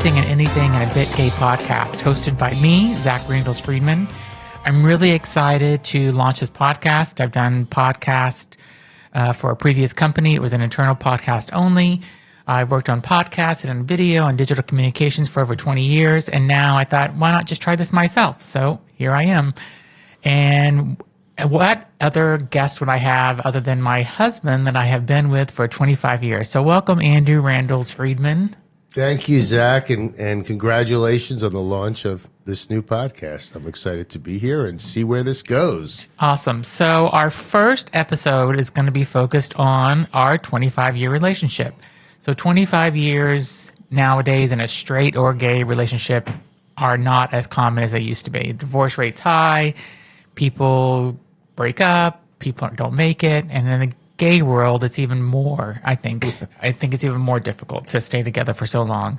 Everything and Anything and a Bit Gay podcast, hosted by me, Zachary Randles Friedman. I'm really excited to launch this podcast. I've done podcast for a previous company. It was an internal podcast only. I've worked on podcasts and on video and digital communications for over 20 years. And now I thought, why not just try this myself? So here I am. And what other guest would I have other than my husband that I have been with for 25 years? So welcome, Andrew Randles Friedman. Thank you, Zach, and congratulations on the launch of this new podcast. I'm excited to be here and see where this goes. Awesome. So our first episode is going to be focused on our 25-year relationship. So 25 years nowadays in a straight or gay relationship are not as common as they used to be. Divorce rate's high, people break up, people don't make it, and in the gay world, it's even more, I think it's even more difficult to stay together for so long.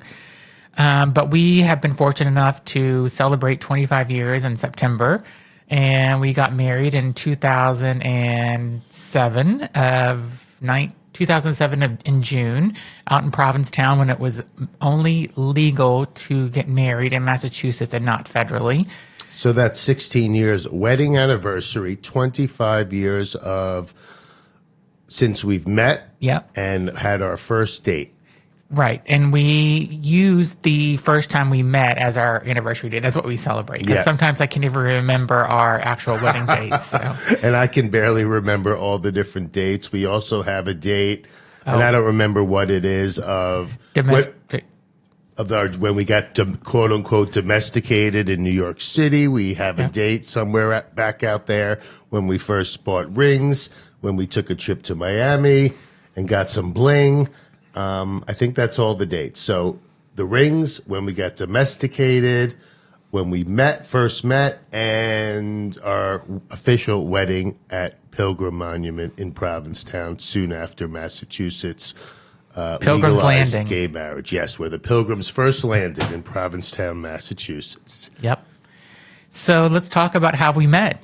But we have been fortunate enough to celebrate 25 years in September, and we got married in 2007 in June out in Provincetown when it was only legal to get married in Massachusetts and not federally. So that's 16 years, wedding anniversary, 25 years of since we've met and had our first date. Right. And we used the first time we met as our anniversary date. That's what we celebrate. Because sometimes I can never remember our actual wedding dates. So. And I can barely remember all the different dates. We also have a date, and I don't remember what it is, of domestic. When we got quote unquote domesticated in New York City. We have a date somewhere back out there when we first bought rings, when we took a trip to Miami and got some bling. I think that's all the dates. So the rings, when we got domesticated, when we first met, and our official wedding at Pilgrim Monument in Provincetown soon after Massachusetts Pilgrim's legalized Landing. Gay marriage. Yes, where the Pilgrims first landed in Provincetown, Massachusetts. Yep. So let's talk about how we met.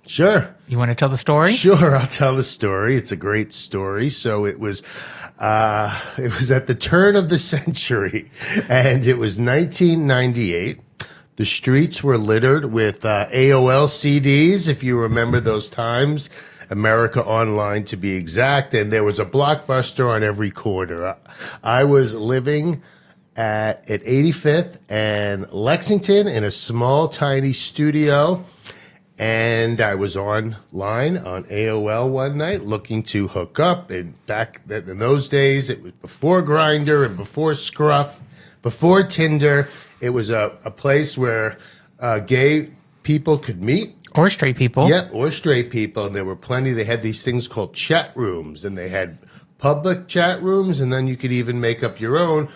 Sure. You want to tell the story? Sure, I'll tell the story. It's a great story. So it was at the turn of the century, and it was 1998. The streets were littered with AOL CDs, if you remember those times. America Online, to be exact, and there was a Blockbuster on every corner. I was living at 85th and Lexington in a small, tiny studio. And I was online on AOL one night looking to hook up. And back in those days, it was before Grindr and before Scruff, before Tinder. It was a place where gay people could meet. Or straight people. Yeah, or straight people. And there were plenty. They had these things called chat rooms. And they had public chat rooms. And then you could even make up your own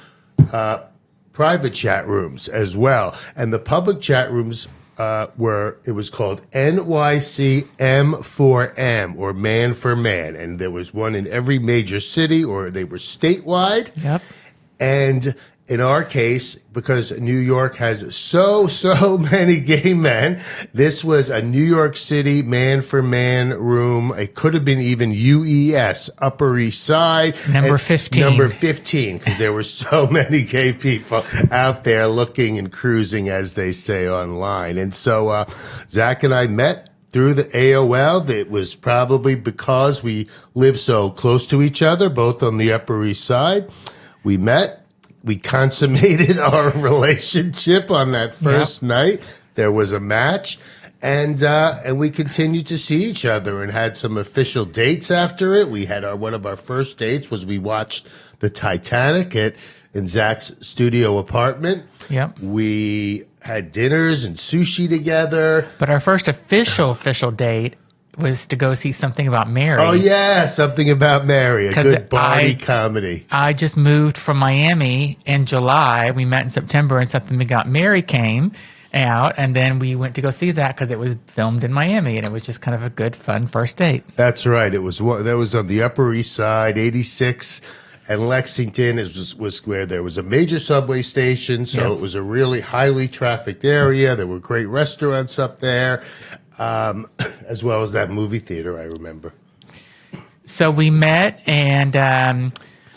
private chat rooms as well. And the public chat rooms it was called NYCM4M, or Man for Man, and there was one in every major city, or they were statewide. Yep. And in our case, because New York has so many gay men, this was a New York City Man for Man room. It could have been even UES, Upper East Side. Number 15. Number 15, because there were so many gay people out there looking and cruising, as they say online. And so Zach and I met through the AOL. It was probably because we lived so close to each other, both on the Upper East Side. We met. We consummated our relationship on that first night. There was a match, and we continued to see each other and had some official dates after it. We had one of our first dates was we watched the Titanic in Zach's studio apartment. Yep. We had dinners and sushi together. But our first official date was to go see Something About Mary. Oh, yeah, Something About Mary, a good body comedy. I just moved from Miami in July. We met in September, and Something About Mary came out, and then we went to go see that because it was filmed in Miami, and it was just kind of a good, fun first date. That's right. That was on the Upper East Side, 86, and Lexington was where there was a major subway station, so it was a really highly trafficked area. There were great restaurants up there. As well as that movie theater, I remember. So we met, and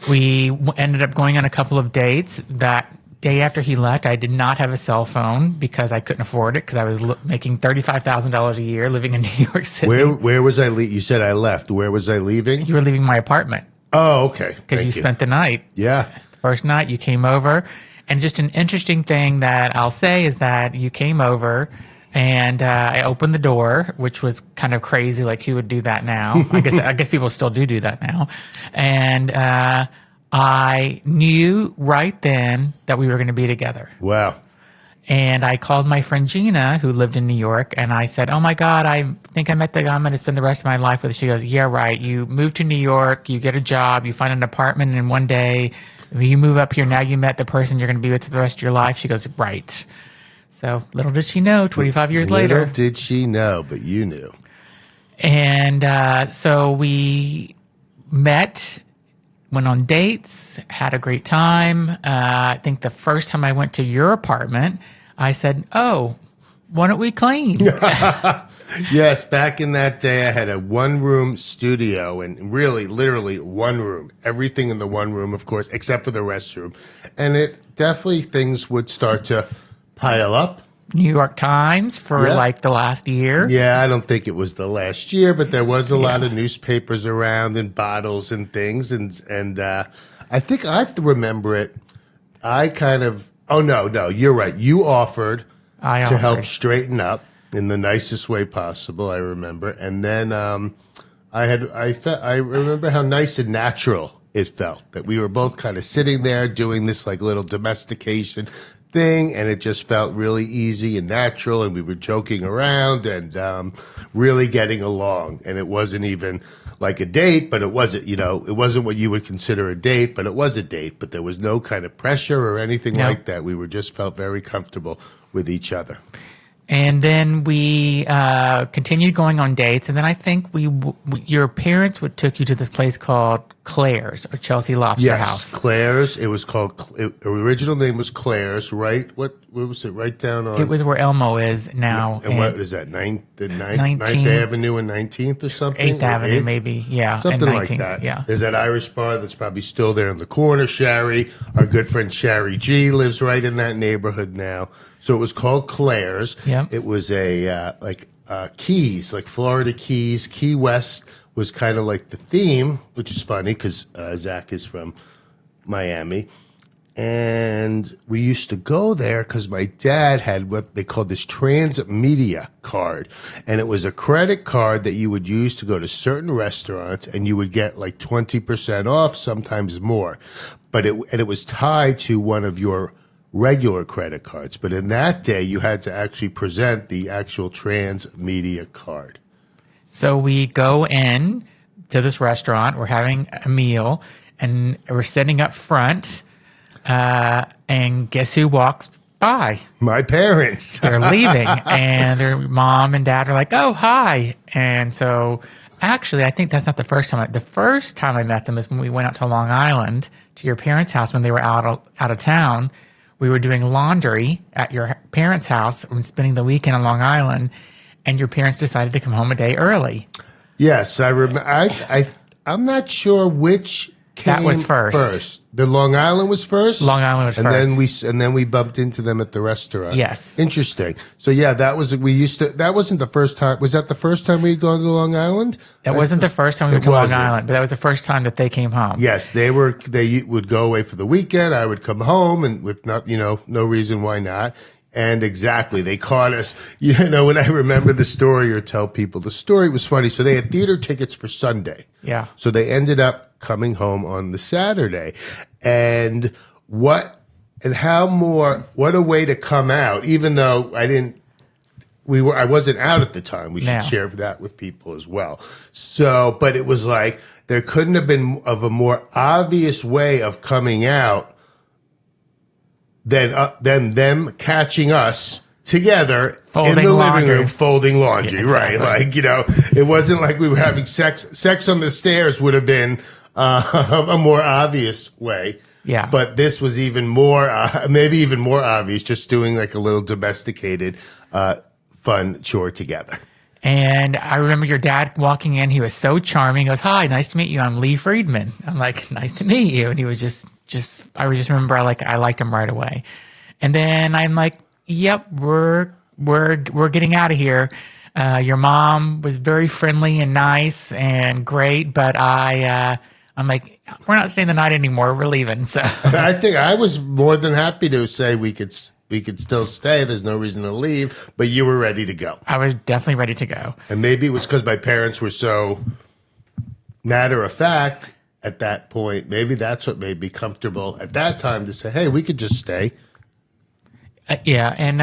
we ended up going on a couple of dates that day after he left, I did not have a cell phone because I couldn't afford it because I was making $35,000 a year living in New York City. Where was I? You said I left. Where was I leaving? You were leaving my apartment. Oh, okay. Because you spent the night. Yeah. The first night you came over. And just an interesting thing that I'll say is that you came over and I opened the door, which was kind of crazy. Like, who would do that now? I guess people still do that now. And I knew right then that we were going to be together. Wow. And I called my friend Gina, who lived in New York, and I said, oh, my God, I think I met the guy I'm going to spend the rest of my life with. She goes, yeah, right. You move to New York, you get a job, you find an apartment, and one day you move up here. Now you met the person you're going to be with for the rest of your life. She goes, right. So little did she know, 25 years later. Little did she know, but you knew. And so we met, went on dates, had a great time. I think the first time I went to your apartment, I said, oh, why don't we clean? Yes, back in that day, I had a one-room studio, and really, literally one room. Everything in the one room, of course, except for the restroom. And it definitely, things would start to pile up. New York Times for like the last year. Yeah, I don't think it was the last year, but there was a lot of newspapers around and bottles and things. And I think I have to remember it. I kind of, oh, no, you're right. You offered to help straighten up in the nicest way possible, I remember. And then I remember how nice and natural it felt, that we were both kind of sitting there doing this like little domestication thing, and it just felt really easy and natural, and we were joking around and really getting along. And it wasn't even like a date, but it wasn't, it wasn't what you would consider a date, but it was a date. But there was no kind of pressure or anything like that. We were just felt very comfortable with each other. And then we continued going on dates. And then I think your parents took you to this place called Claire's or Chelsea Lobster House. Yes, Claire's. It was called, original name was Claire's, right? What was it? Right down on? It was where Elmo is now. And what is that? 9th Avenue and 19th or something? 8th Avenue, maybe. Yeah. Something and 19th, like that. Yeah. There's that Irish bar that's probably still there in the corner. Sherry, our good friend Sherry G, lives right in that neighborhood now. So it was called Claire's. Yep. It was a Keys, like Florida Keys. Key West was kind of like the theme, which is funny because Zach is from Miami. And we used to go there because my dad had what they called this transmedia card. And it was a credit card that you would use to go to certain restaurants, and you would get like 20% off, sometimes more. But it was tied to one of your regular credit cards. But in that day, you had to actually present the actual transmedia card. So we go in to this restaurant, we're having a meal, and we're sitting up front, and guess who walks by? My parents. They're leaving, and their mom and dad are like, oh, hi. And so actually, I think that's not the first time. The first time I met them is when we went out to Long Island to your parents' house when they were out of town. We were doing laundry at your parents' house and spending the weekend on Long Island, and your parents decided to come home a day early. Yes, I remember. I'm not sure which came that was first. The Long Island was first. Long Island was first, and then we bumped into them at the restaurant. Yes, interesting. So yeah, that was That wasn't the first time. Was that the first time we'd gone to Long Island? That wasn't the first time we went to Long Island, but that was the first time that they came home. Yes, they would go away for the weekend. I would come home, and with no reason why not. And exactly, they caught us. When I remember the story or tell people the story, it was funny. So they had theater tickets for Sunday. Yeah. So they ended up coming home on the Saturday. And what a way to come out, even though I wasn't out at the time. We should share that with people as well. So, but it was like, there couldn't have been of a more obvious way of coming out than them catching us together in the living room folding laundry, right? Like, it wasn't like we were having sex. Sex on the stairs would have been a more obvious way. Yeah. But this was even more, maybe even more obvious, just doing like a little domesticated, fun chore together. And I remember your dad walking in. He was so charming. He goes, hi, nice to meet you. I'm Lee Friedman. I'm like, nice to meet you. And he was just I just remember I liked him right away. And then I'm like, yep, we're getting out of here. Your mom was very friendly and nice and great, but I'm like, we're not staying the night anymore. We're leaving. So I think I was more than happy to say we could still stay. There's no reason to leave, but you were ready to go. I was definitely ready to go. And maybe it was because my parents were so matter of fact at that point. Maybe that's what made me comfortable at that time to say, hey, we could just stay. Yeah, and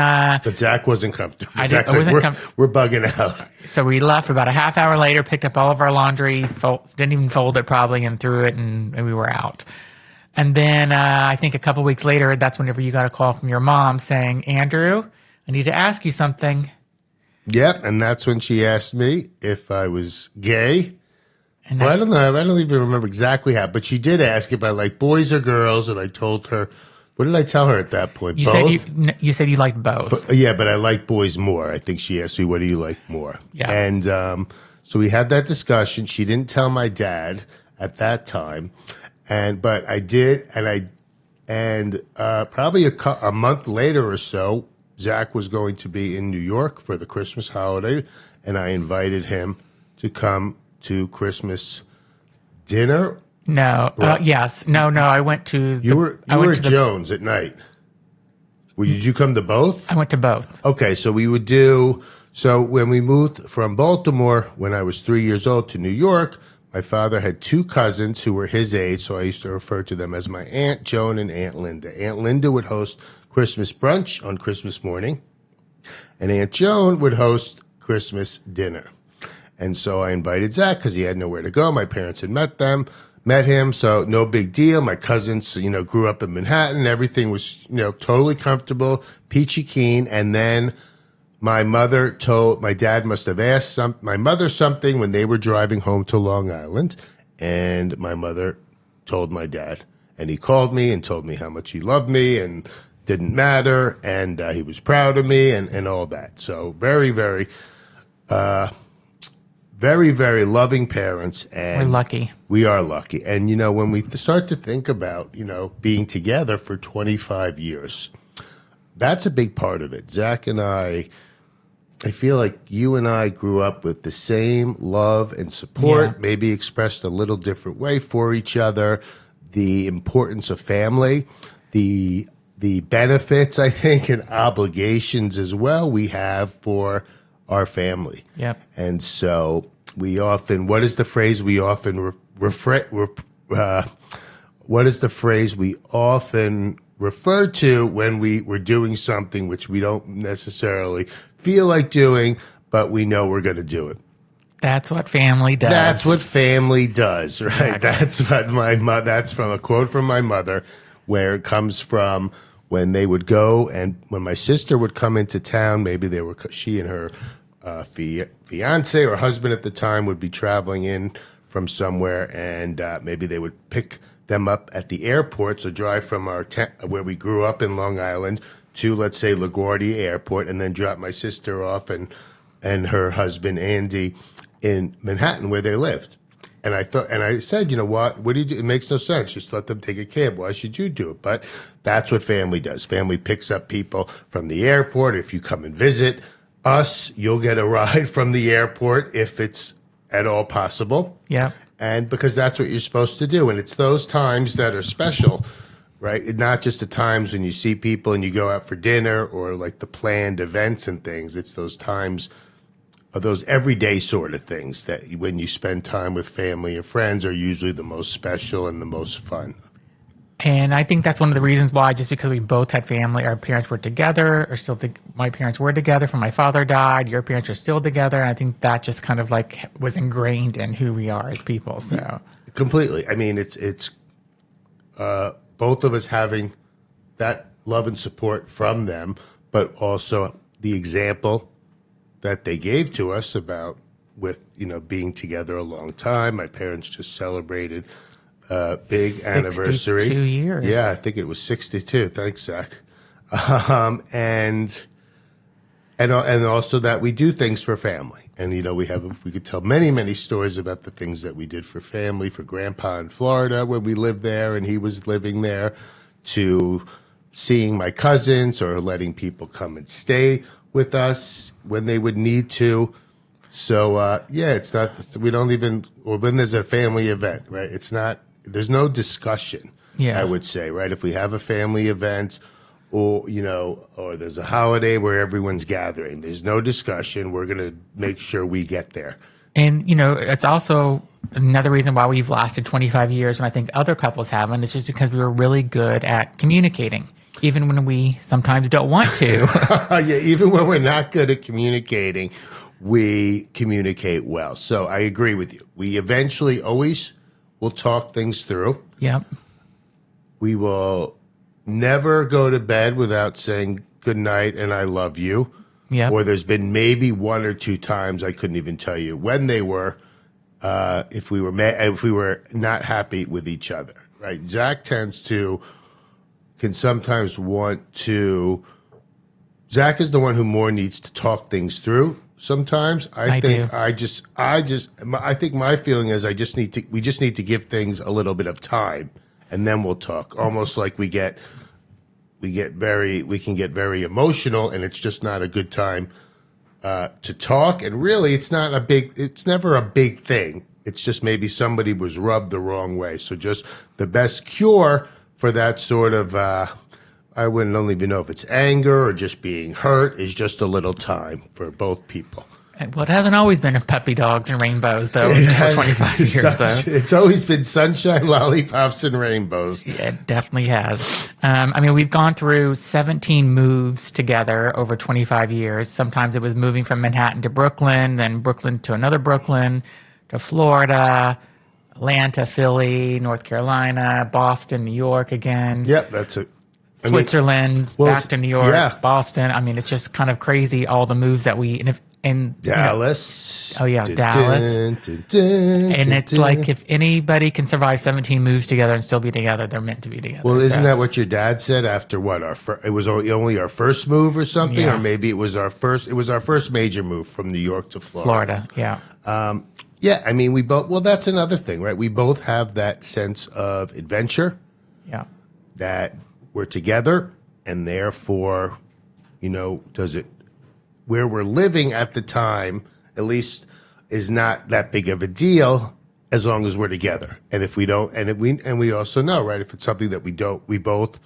But Zach wasn't comfortable. I Zach's wasn't like, we're bugging out. So we left about a half hour later, picked up all of our laundry, didn't even fold it probably, and threw it, and we were out. And then I think a couple weeks later, that's whenever you got a call from your mom saying, Andrew, I need to ask you something. Yep, and that's when she asked me if I was gay. And Well, I don't know. I don't even remember exactly how, but she did ask if I like boys or girls, and I told her. What did I tell her at that point? you Both? said you liked both. But I like boys more. I think she asked me, what do you like more? Yeah. And so we had that discussion. She didn't tell my dad at that time, but I did, and probably a month later or so, Zach was going to be in New York for the Christmas holiday, and I invited him to come to Christmas dinner. No. Yes. No. I went to. You were at Jones at night. Did you come to both? I went to both. Okay, so we would do. So when we moved from Baltimore, when I was 3 years old, to New York, my father had two cousins who were his age, so I used to refer to them as my Aunt Joan and Aunt Linda. Aunt Linda would host Christmas brunch on Christmas morning, and Aunt Joan would host Christmas dinner. And so I invited Zach because he had nowhere to go. My parents had met him, so no big deal. My cousins, grew up in Manhattan. Everything was, totally comfortable, peachy keen. And then my dad must have asked my mother something when they were driving home to Long Island. And my mother told my dad. And he called me and told me how much he loved me and didn't matter. And he was proud of me and all that. So very, very, very, very loving parents. And we're lucky. We are lucky. And, when we start to think about, being together for 25 years, that's a big part of it. Zach and I feel like you and I grew up with the same love and support, maybe expressed a little different way for each other, the importance of family, the benefits, I think, and obligations as well we have for our family. Yep. And so what is the phrase we often refer to when we're doing something which we don't necessarily feel like doing, but we know we're going to do it? That's what family does. That's what family does, right? Exactly. That's from a quote from my mother, where it comes from when they would go, and when my sister would come into town, maybe she and her fiance or husband at the time would be traveling in from somewhere, and maybe they would pick them up at the airport, so drive from where we grew up in Long Island to, let's say, LaGuardia Airport, and then drop my sister off and her husband Andy in Manhattan where they lived. And I said, what do you do? It makes no sense. Just let them take a cab. Why should you do it? But that's what family does. Family picks up people from the airport. If you come and visit us, you'll get a ride from the airport if it's at all possible. Yeah. And because that's what you're supposed to do. And it's those times that are special, right? Not just the times when you see people and you go out for dinner or like the planned events and things. It's those times, or those everyday sort of things that when you spend time with family and friends are usually the most special and the most fun. And I think that's one of the reasons why, just because we both had family, our parents were together, my parents were together when my father died, your parents are still together. And I think that just kind of like was ingrained in who we are as people. So completely. I mean, it's both of us having that love and support from them, but also the example that they gave to us with being together a long time. My parents just celebrated big anniversary. 62 years. Yeah, I think it was 62. Thanks, Zach. And also that we do things for family. And, we could tell many, many stories about the things that we did for family, for Grandpa in Florida when we lived there and he was living there, to seeing my cousins or letting people come and stay with us when they would need to. So, it's not, we don't even, or when there's a family event, right? It's not, there's no discussion, I would say, right? If we have a family event or, or there's a holiday where everyone's gathering, there's no discussion. We're going to make sure we get there. And, it's also another reason why we've lasted 25 years when I think other couples haven't. It's just because we were really good at communicating, even when we sometimes don't want to. Yeah, even when we're not good at communicating, we communicate well. So I agree with you. We eventually always will talk things through. Yep. We will never go to bed without saying good night and I love you. Yep. Or there's been maybe one or two times, I couldn't even tell you when they were, if we were not happy with each other, right? Zach can sometimes want to. Zach is the one who more needs to talk things through. Sometimes I think my feeling is we just need to give things a little bit of time and then we'll talk. Almost like we can get very emotional and it's just not a good time to talk. And really it's never a big thing. It's just maybe somebody was rubbed the wrong way. So just the best cure for that sort of, I wouldn't even know if it's anger or just being hurt, is just a little time for both people. Well, it hasn't always been puppy dogs and rainbows, though, for 25 years. It's always been sunshine, lollipops, and rainbows. Yeah, it definitely has. We've gone through 17 moves together over 25 years. Sometimes it was moving from Manhattan to Brooklyn, then Brooklyn to another Brooklyn, to Florida, Atlanta, Philly, North Carolina, Boston, New York again. Yep, that's it. Switzerland, back to New York, Boston. It's just kind of crazy, all the moves that Dallas. Dallas. And it's like if anybody can survive 17 moves together and still be together, they're meant to be together. Well, isn't that what your dad said after what? It was only our first move or something? Yeah. Or maybe it was our first major move from New York to Florida. Yeah. We both, well, that's another thing, right? We both have that sense of adventure. Yeah. That we're together, and therefore, where we're living at the time, at least, is not that big of a deal as long as we're together. And if we don't, and we also know, right, if it's something that we both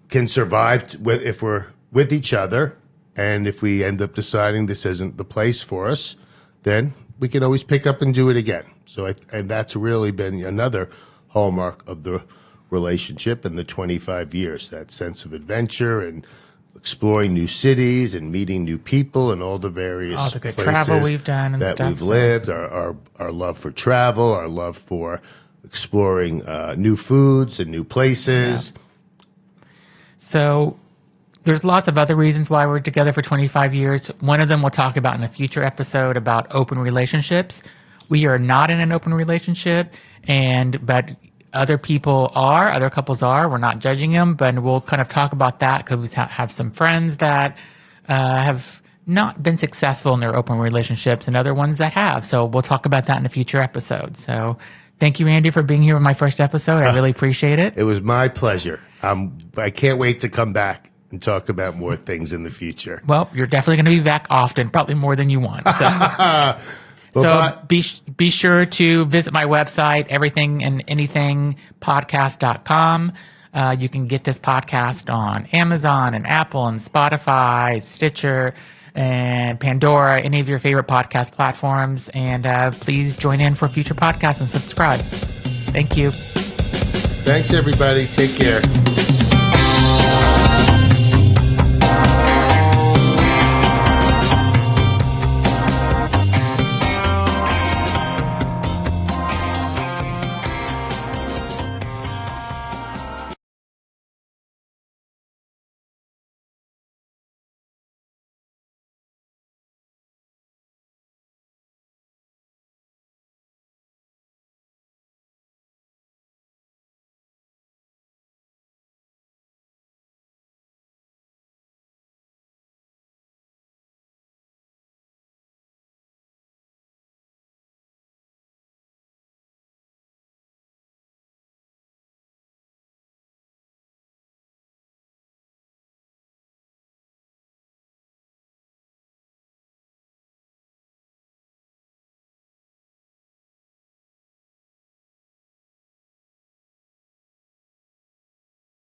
can survive with, if we're with each other, and if we end up deciding this isn't the place for us, then we can always pick up and do it again. So, and that's really been another hallmark of the relationship in the 25 years, that sense of adventure and exploring new cities and meeting new people and all the various good places travel we've done and that stuff, we've lived, our love for travel, our love for exploring new foods and new places. Yeah. So there's lots of other reasons why we're together for 25 years. One of them we'll talk about in a future episode about open relationships. We are not in an open relationship, but other couples are. We're not judging them, but we'll kind of talk about that because we have some friends that have not been successful in their open relationships and other ones that have. So we'll talk about that in a future episode. So thank you, Andy, for being here in my first episode. I really appreciate it. It was my pleasure. I can't wait to come back and talk about more things in the future. Well, you're definitely going to be back often, probably more than you want. So. So be sure to visit my website, everythingandanythingpodcast.com. You can get this podcast on Amazon and Apple and Spotify, Stitcher, and Pandora, any of your favorite podcast platforms. And please join in for future podcasts and subscribe. Thank you. Thanks, everybody. Take care.